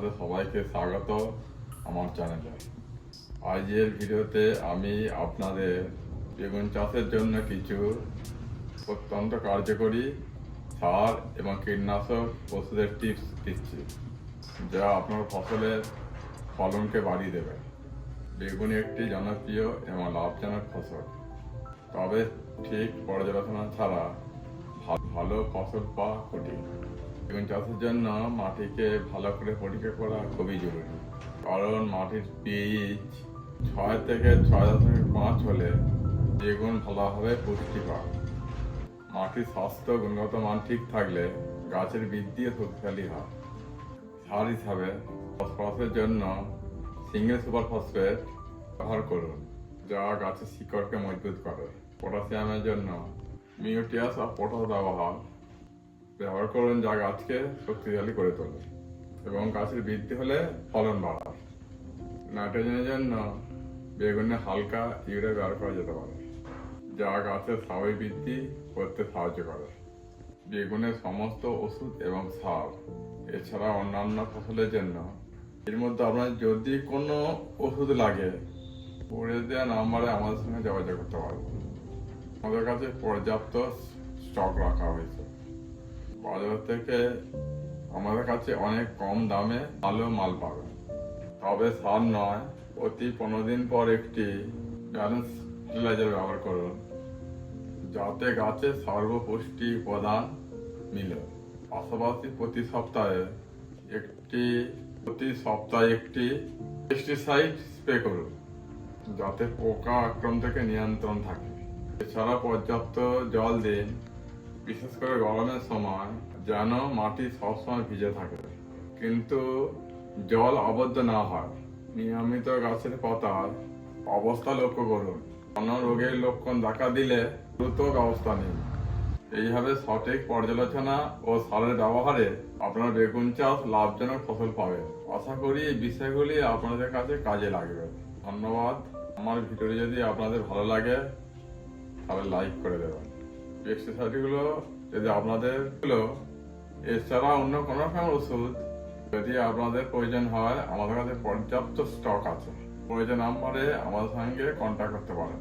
আপনাদের সবাইকে স্বাগত আমার চ্যানেলে। আজকের ভিডিওতে আমি আপনাদের বেগুন চাষের জন্য কিছু অত্যন্ত কার্যকরী সার এবং কীটনাশক ওষুধের টিপস দিচ্ছি, যা আপনার ফসলের ফলনকে বাড়িয়ে দেবে। বেগুন একটি জনপ্রিয় এবং লাভজনক ফসল, তবে ঠিক পর্যালোচনা ছাড়া ভালো ফসল পাওয়া কঠিন। বেগুন চাষের জন্য মাটিকে ভালো করে পরীক্ষা করা খুবই জরুরি, কারণ মাটির পিএইচ 6 থেকে 6.5 হলে বেগুন ভালোভাবে পুষ্টি পায়। মাটির স্বাস্থ্য গুণগত মান ঠিক থাকলে গাছের বৃদ্ধি শক্তিশালী হয়। সার হিসাবে ফসফরাসের জন্য সিঙ্গেল সুপার ফসফেট ব্যবহার করুন, যা গাছের শিকড়কে মজবুত করে। পটাশিয়ামের জন্য মিউটিয়াস আর পটাশ ব্যবহার করুন, যা গাছকে শক্তিশালী করে তোলে এবং গাছের বৃদ্ধি হলে ফলন বাড়ায়। নাইট্রোজেনের জন্য বেগুনে হালকা ইউরিয়া ব্যবহার করা যেতে পারে, যা গাছের স্বাভাবিক বৃদ্ধি করতে সাহায্য করে। বেগুনের সমস্ত ওষুধ এবং সার এছাড়া অন্যান্য ফসলের জন্য এর মধ্যে আপনার যদি কোনো ওষুধ লাগে, পড়ে দেওয়া নাম্বারে আমাদের সঙ্গে যোগাযোগ করতে পারবেন। আমাদের কাছে পর্যাপ্ত স্টক রাখা হয়েছে। বাজার থেকে আমাদের কাছে অনেক কম দামে ভালো মাল পাবেন। তবে সার নয়, প্রতি 15 দিন পর একটি ব্যালেন্স ফার্টিলাইজার ব্যবহার করুন, যাতে গাছে সর্বপুষ্টি উপাদান মিলে। পাশাপাশি প্রতি সপ্তাহে একটি পেস্টিসাইড স্প্রে করুন, যাতে পোকা আক্রমণ থেকে নিয়ন্ত্রণ থাকে। এছাড়া পর্যাপ্ত জল দিন, বিশেষ করে গরমের সময়, যেন মাটি সবসময় ভিজে থাকে কিন্তু জল আবদ্ধ না হয়। নিয়মিত গাছের পাতার অবস্থা লক্ষ্য করুন, কোনো রোগের লক্ষণ দেখা দিলে দ্রুত ব্যবস্থা নিন। এইভাবে সঠিক পর্যালোচনা ও সারের ব্যবহারে আপনার বেগুন চাষ লাভজনক ফসল পাবে। আশা করি এই বিষয়গুলি আপনাদের কাছে কাজে লাগবে। ধন্যবাদ। আমার ভিডিওটি যদি আপনাদের ভালো লাগে তাহলে লাইক করে দেবেন। পেস্টিসাইডগুলো যদি আপনাদের এছাড়া অন্য কোনো রকম ওষুধ যদি আপনাদের প্রয়োজন হয়, আমাদের কাছে পর্যাপ্ত স্টক আছে। প্রয়োজন নাম্বারে আমাদের সঙ্গে কন্ট্যাক্ট করতে পারেন।